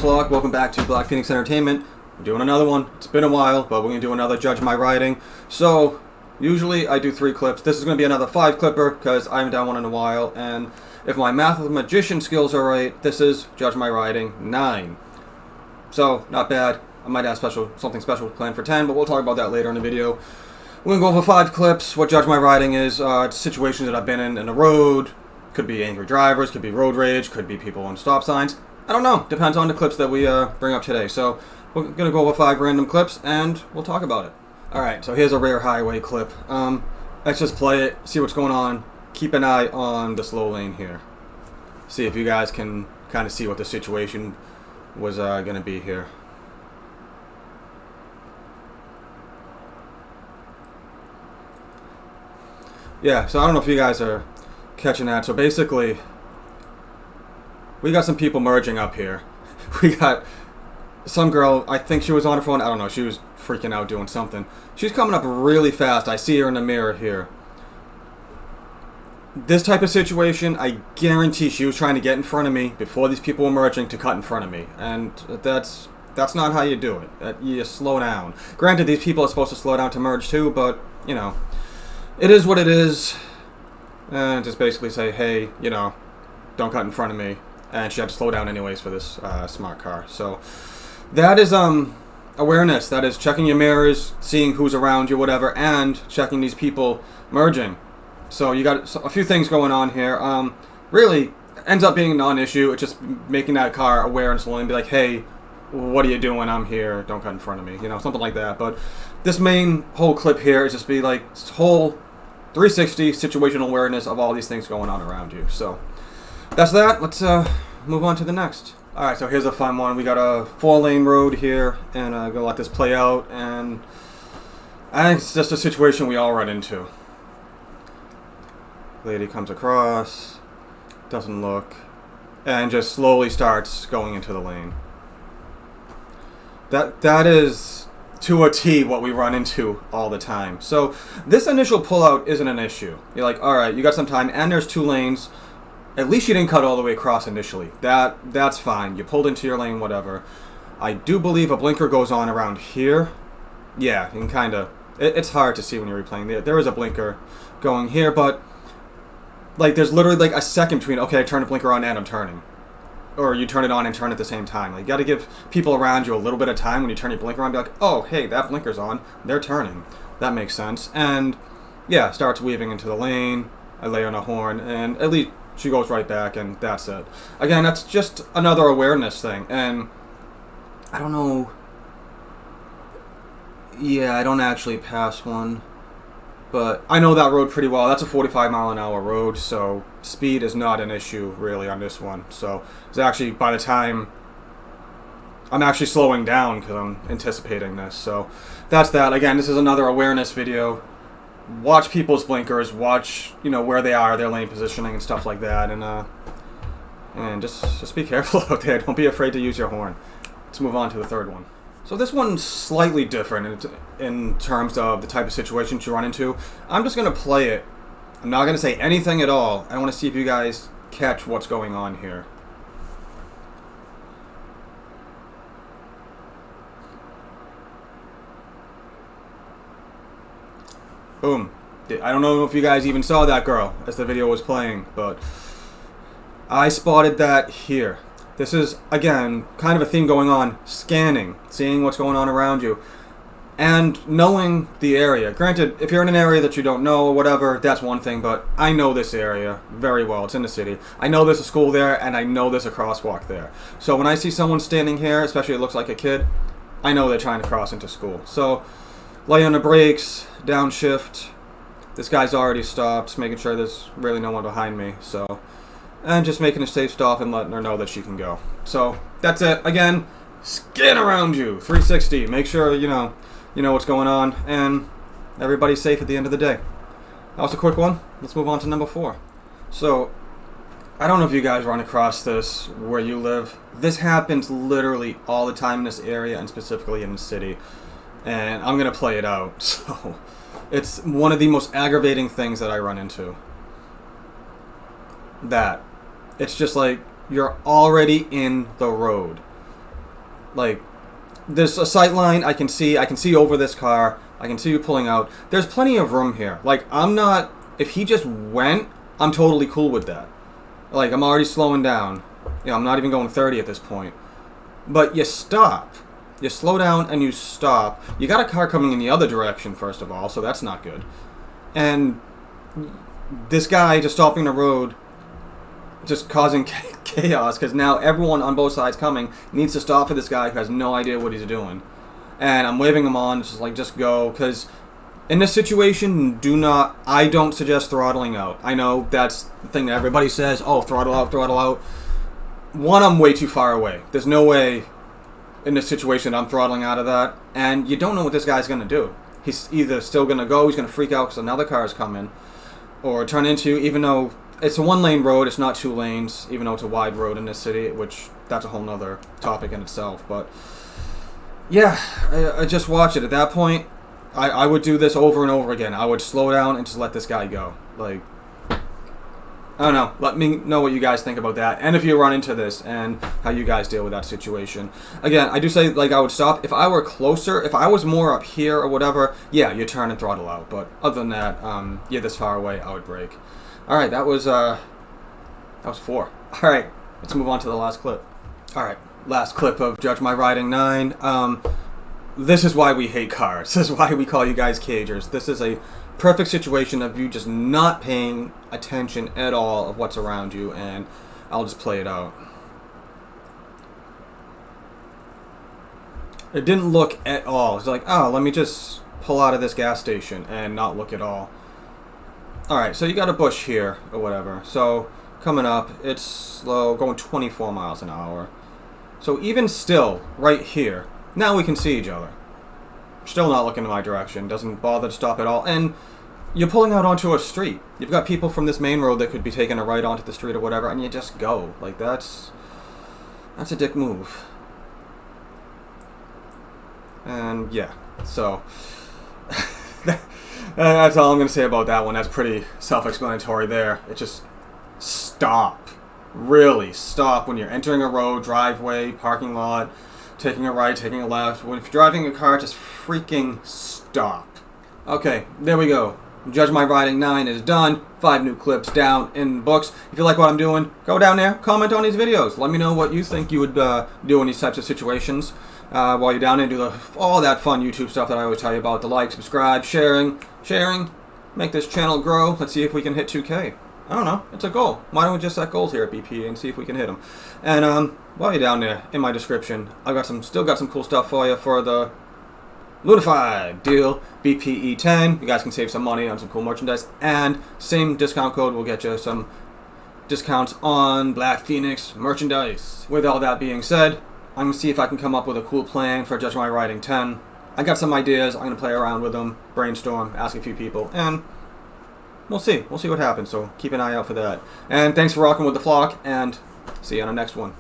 vlog. Welcome back to Blackphoenix Entertainment. We're doing another one. It's been a while, but we're going to do another Judge My Riding. So, usually I do 3 clips. This is going to be another 5 clipper because I haven't done one in a while. And if my mathematician skills are right, this is Judge My Riding 9. So, not bad. I might have something special planned for 10, but we'll talk about that later in the video. We're going to go over 5 clips. What Judge My Riding is, situations that I've been in the road. Could be angry drivers, could be road rage, could be people on stop signs. I don't know. Depends on the clips that we bring up today. So we're going to go over 5 random clips and we'll talk about it. Alright, so here's a rare highway clip. Let's just play it, see what's going on. Keep an eye on the slow lane here. See if you guys can kind of see what the situation was going to be here. Yeah, so I don't know if you guys are catching that. So basically, we got some people merging up here. We got some girl, I think she was on her phone, I don't know, she was freaking out doing something. She's coming up really fast. I see her in the mirror here. This type of situation, I guarantee she was trying to get in front of me before these people were merging to cut in front of me. And that's not how you do it. You slow down. Granted, these people are supposed to slow down to merge too, but, you know, it is what it is. And just basically say, hey, you know, don't cut in front of me. And she had to slow down anyways for this smart car. So that is awareness. That is checking your mirrors, seeing who's around you, whatever, and checking these people merging. So you got a few things going on here. Really ends up being a non-issue. It's just making that car aware and slowly be like, hey, what are you doing? I'm here. Don't cut in front of me. You know, something like that. But this main whole clip here is just be like this whole 360 situational awareness of all these things going on around you. So that's that. Let's move on to the next. Alright, so here's a fun one. We got a 4-lane road here, and I'm going to let this play out, and I think it's just a situation we all run into. Lady comes across, doesn't look, and just slowly starts going into the lane. That is to a T what we run into all the time. So this initial pullout isn't an issue. You're like, alright, you got some time, and there's 2 lanes. At least you didn't cut all the way across initially. That's fine. You pulled into your lane, whatever. I do believe a blinker goes on around here. Yeah, you can kind of... It's hard to see when you're replaying. There is a blinker going here, but like there's literally like a second between, okay, I turn the blinker on and I'm turning. Or you turn it on and turn at the same time. Like, you got to give people around you a little bit of time when you turn your blinker on. Be like, oh, hey, that blinker's on. They're turning. That makes sense. And yeah, starts weaving into the lane. I lay on a horn, and at least she goes right back, and that's it. Again, that's just another awareness thing, and I don't know. Yeah, I don't actually pass one, but I know that road pretty well. That's a 45-mile-an-hour road, so speed is not an issue really on this one. So it's actually, by the time I'm actually slowing down because I'm anticipating this. So that's that. Again, this is another awareness video. Watch people's blinkers, watch, you know, where they are, their lane positioning and stuff like that, and just be careful out there. Don't be afraid to use your horn. Let's move on to the third one. So this one's slightly different in terms of the type of situations you run into. I'm just going to play it. I'm not going to say anything at all. I want to see if you guys catch what's going on here. Boom. I don't know if you guys even saw that girl as the video was playing, but I spotted that here. This is, again, kind of a theme going on. Scanning, seeing what's going on around you, and knowing the area. Granted, if you're in an area that you don't know or whatever, that's one thing, but I know this area very well. It's in the city. I know there's a school there, and I know there's a crosswalk there. So when I see someone standing here, especially it looks like a kid, I know they're trying to cross into school. So lay on the brakes, downshift. This guy's already stopped, making sure there's really no one behind me. So, and just making a safe stop and letting her know that she can go. So that's it. Again, scan around you, 360. Make sure you know what's going on, and everybody's safe at the end of the day. That was a quick one. Let's move on to number 4. So I don't know if you guys run across this where you live. This happens literally all the time in this area, and specifically in the city. And I'm going to play it out. So it's one of the most aggravating things that I run into. That. It's just like, you're already in the road. Like, there's a sight line. I can see over this car. I can see you pulling out. There's plenty of room here. Like, I'm not... If he just went, I'm totally cool with that. Like, I'm already slowing down. You know, I'm not even going 30 at this point. But you stop. You slow down and you stop. You got a car coming in the other direction, first of all, so that's not good. And this guy just stopping the road, just causing chaos, because now everyone on both sides coming needs to stop for this guy who has no idea what he's doing. And I'm waving him on, just like, just go, because in this situation, I don't suggest throttling out. I know that's the thing that everybody says, oh, throttle out, throttle out. One, I'm way too far away. There's no way in this situation I'm throttling out of that. And you don't know what this guy's going to do. He's either still going to go, he's going to freak out because another car is coming, or turn into, even though it's a one-lane road, it's not 2 lanes, even though it's a wide road in this city, which that's a whole nother topic in itself. But yeah, I just watch it. At that point, I would do this over and over again. I would slow down and just let this guy go. Like, I don't know. Let me know what you guys think about that, and if you run into this, and how you guys deal with that situation. Again, I do say, like, I would stop. If I were closer, if I was more up here or whatever, yeah, you turn and throttle out. But other than that, you're this far away, I would brake. All right, that was 4. All right, let's move on to the last clip. All right, last clip of Judge My Riding 9. This is why we hate cars. This is why we call you guys cagers. This is a perfect situation of you just not paying attention at all of what's around you, and I'll just play it out. It didn't look at all. It's like, oh, let me just pull out of this gas station and not look at all. Alright, so you got a bush here, or whatever. So, coming up, it's slow, going 24 miles an hour. So even still, right here, now we can see each other. Still not looking in my direction, doesn't bother to stop at all. And you're pulling out onto a street. You've got people from this main road that could be taking a right onto the street or whatever, and you just go. Like, that's a dick move. And yeah, so that's all I'm going to say about that one. That's pretty self-explanatory there. It just stop. Really stop when you're entering a road, driveway, parking lot, taking a right, taking a left. If you're driving a car, just freaking stop. Okay, there we go. Judge My Riding 9 is done. 5 new clips down in the books. If you like what I'm doing, go down there, comment on these videos. Let me know what you think you would do in these types of situations. While you're down there, do all that fun YouTube stuff that I always tell you about. The like, subscribe, sharing. Make this channel grow. Let's see if we can hit 2K. I don't know. It's a goal. Why don't we just set goals here at BPE and see if we can hit them? And while you're down there, in my description, I've got still got some cool stuff for you for the Lunafide deal, BPE 10. You guys can save some money on some cool merchandise, and same discount code will get you some discounts on Blackphoenix merchandise. With all that being said, I'm going to see if I can come up with a cool plan for Judge My Riding 10. I got some ideas. I'm going to play around with them, brainstorm, ask a few people, and we'll see. We'll see what happens, so keep an eye out for that. And thanks for rocking with the flock, and see you on the next one.